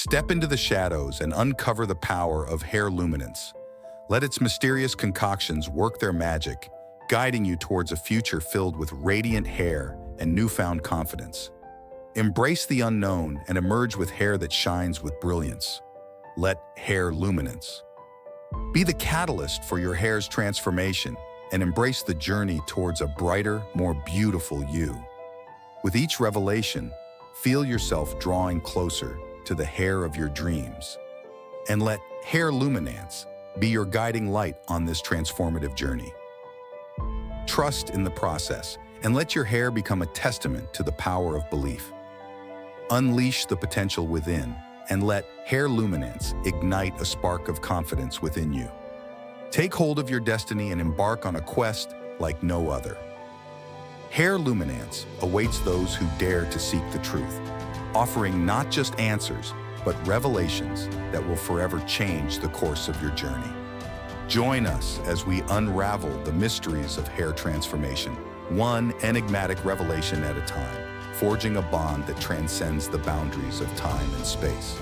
Step into the shadows and uncover the power of hair luminance. Let its mysterious concoctions work their magic, guiding you towards a future filled with radiant hair and newfound confidence. Embrace the unknown and emerge with hair that shines with brilliance. Let hair luminance be the catalyst for your hair's transformation and embrace the journey towards a brighter, more beautiful you. With each revelation, feel yourself drawing closer to the hair of your dreams. And let hair luminance be your guiding light on this transformative journey. Trust in the process and let your hair become a testament to the power of belief. Unleash the potential within and let hair luminance ignite a spark of confidence within you. Take hold of your destiny and embark on a quest like no other. Hair luminance awaits those who dare to seek the truth, offering not just answers, but revelations that will forever change the course of your journey. Join us as we unravel the mysteries of hair transformation, one enigmatic revelation at a time, forging a bond that transcends the boundaries of time and space.